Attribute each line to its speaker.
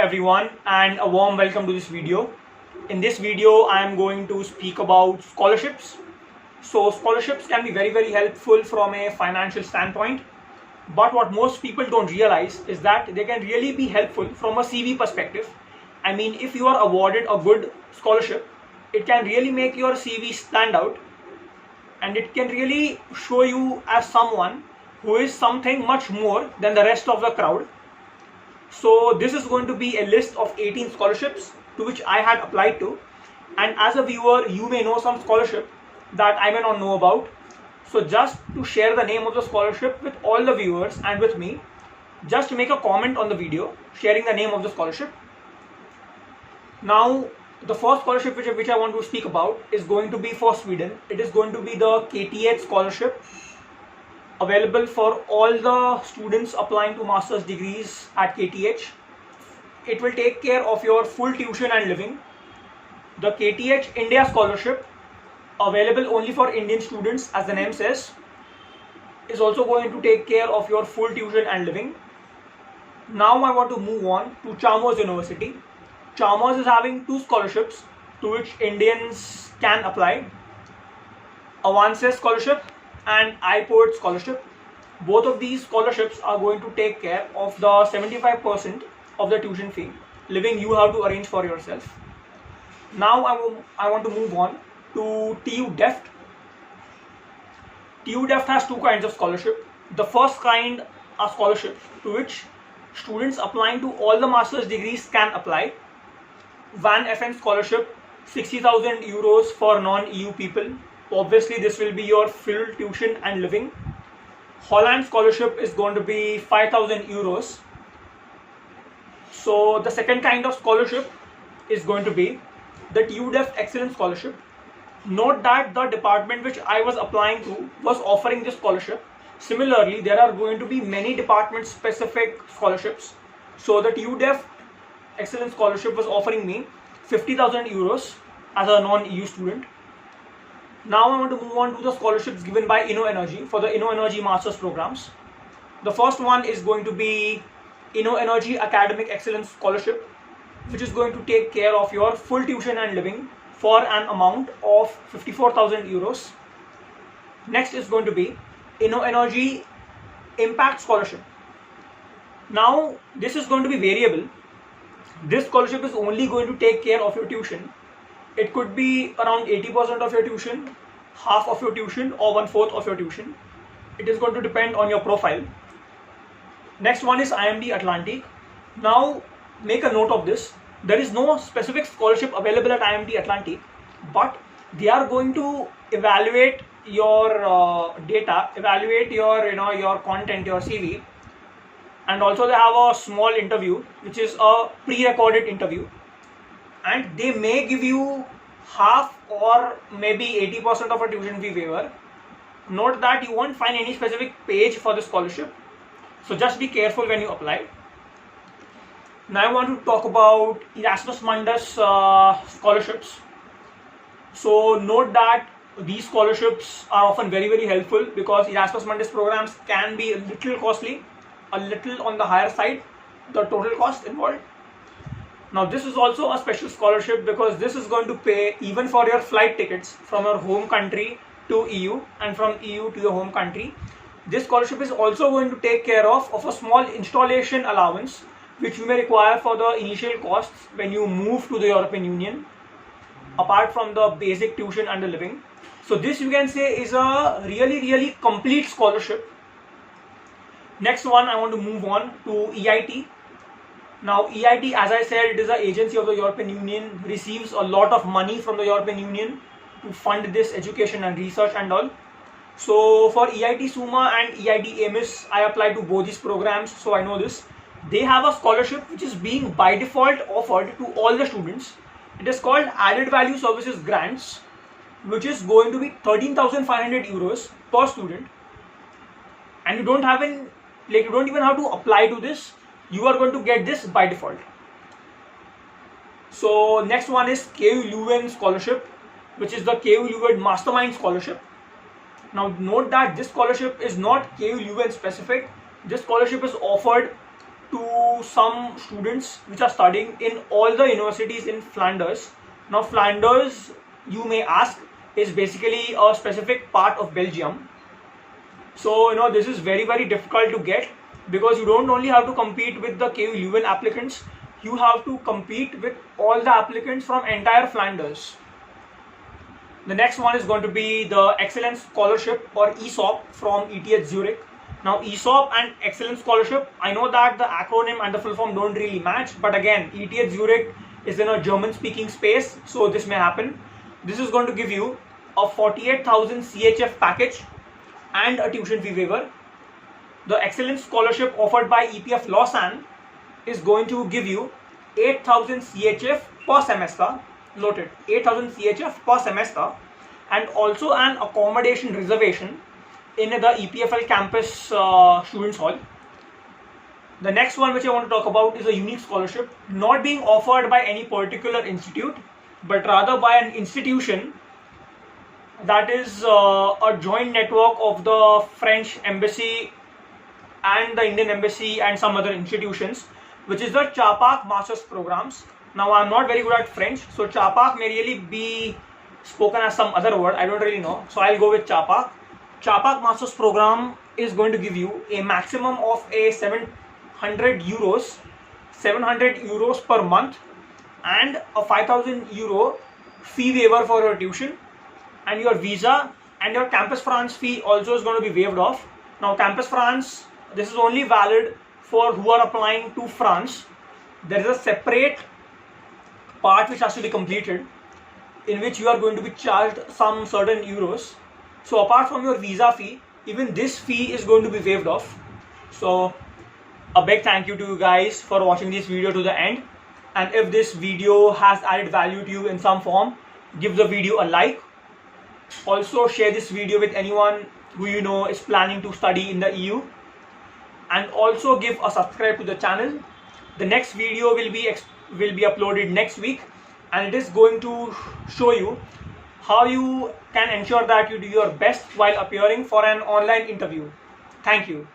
Speaker 1: everyone and a warm welcome to this video. In this video I am going to speak about scholarships. So scholarships can be very helpful from a financial standpoint, but what most people don't realize is that they can really be helpful from a CV perspective. I mean, if you are awarded a good scholarship, it can really make your CV stand out and it can really show you as someone who is something much more than the rest of the crowd. So this is going to be a list of 18 scholarships to which I had applied to, and as a viewer you may know some scholarship that I may not know about. So just to share the name of the scholarship with all the viewers and with me, just make a comment on the video sharing the name of the scholarship. Now the first scholarship which I want to speak about is going to be for Sweden. It is going to be the KTH scholarship, available for all the students applying to master's degrees at KTH. It will take care of your full tuition and living. The KTH India scholarship, available only for Indian students as the name says, is also going to take care of your full tuition and living. Now I want to move on to Chalmers University. Chalmers is having two scholarships to which Indians can apply: Avances scholarship and iPoet scholarship. Both of these scholarships are going to take care of the 75% of the tuition fee. Living you have to arrange for yourself. Now I want to move on to TU DEFT. TU DEFT has two kinds of scholarship. The first kind are scholarships to which students applying to all the master's degrees can apply. Van FN scholarship, 60,000 euros for non-EU people. Obviously this will be your full tuition and living. Holland scholarship is going to be 5,000 euros. So the second kind of scholarship is going to be the TU DEFT Excellence Scholarship. Note that the department which I was applying to was offering this scholarship. Similarly, there are going to be many department specific scholarships. So the TU DEFT Excellence Scholarship was offering me 50,000 euros as a non-EU student. Now I want to move on to the scholarships given by InnoEnergy for the InnoEnergy Masters programs. The first one is going to be InnoEnergy Academic Excellence Scholarship, which is going to take care of your full tuition and living for an amount of 54,000 euros. Next is going to be InnoEnergy Impact Scholarship. Now this is going to be variable. This scholarship is only going to take care of your tuition. It could be around 80% of your tuition, half of your tuition, or 1/4 of your tuition. It is going to depend on your profile. Next one is IMD Atlantic. Now make a note of this. There is no specific scholarship available at IMD Atlantic, but they are going to evaluate your data, evaluate your content, your CV, and also they have a small interview which is a pre-recorded interview, and they may give you half or maybe 80% of a tuition fee waiver. Note that you won't find any specific page for the scholarship, so just be careful when you apply. Now I want to talk about Erasmus Mundus scholarships. So note that these scholarships are often very helpful because Erasmus Mundus programs can be a little costly, a little on the higher side, the total cost involved. Now this is also a special scholarship because this is going to pay even for your flight tickets from your home country to EU and from EU to your home country. This scholarship is also going to take care of a small installation allowance which you may require for the initial costs when you move to the European Union, apart from the basic tuition and the living. So this you can say is a really complete scholarship. Next one, I want to move on to EIT. Now EIT, as I said, it is an agency of the European Union, receives a lot of money from the European Union to fund this education and research and all. So for EIT SUMA and EIT AMIS, I applied to both these programs, so I know this. They have a scholarship which is being by default offered to all the students. It is called Added Value Services Grants, which is going to be 13,500 euros per student, and you don't even have to apply to this. You are going to get this by default. So next one is KU Leuven scholarship, which is the KU Leuven Mastermind scholarship. Now note that this scholarship is not KU Leuven specific. This scholarship is offered to some students which are studying in all the universities in Flanders. Now Flanders, you may ask, is basically a specific part of Belgium. So this is very difficult to get, because you don't only have to compete with the KU Leuven applicants, you have to compete with all the applicants from entire Flanders. The next one is going to be the Excellence Scholarship or ESOP from ETH Zurich. Now ESOP and Excellence Scholarship, I know that the acronym and the full form don't really match, but again, ETH Zurich is in a German speaking space, so this may happen. This is going to give you a 48,000 CHF package and a tuition fee waiver. The Excellence Scholarship offered by EPF Lausanne is going to give you 8,000 CHF per semester, noted, 8,000 CHF per semester, and also an accommodation reservation in the EPFL campus students hall. The next one which I want to talk about is a unique scholarship, not being offered by any particular institute, but rather by an institution that is a joint network of the French embassy and the Indian embassy and some other institutions, which is the CHAPAC Masters Programs. Now I'm not very good at French, so CHAPAC may really be spoken as some other word, I don't really know, so I'll go with CHAPAC. CHAPAC Masters Program is going to give you a maximum of a 700 euros per month and a 5,000 euro fee waiver for your tuition, and your visa and your Campus France fee also is going to be waived off. Now Campus France, this is only valid for who are applying to France. There is a separate part which has to be completed, in which you are going to be charged some certain euros. So apart from your visa fee, even this fee is going to be waived off. So a big thank you to you guys for watching this video to the end, and if this video has added value to you in some form, give the video a like. Also share this video with anyone who you know is planning to study in the EU, and also give a subscribe to the channel. The next video will be uploaded next week, and it is going to show you how you can ensure that you do your best while appearing for an online interview. Thank you.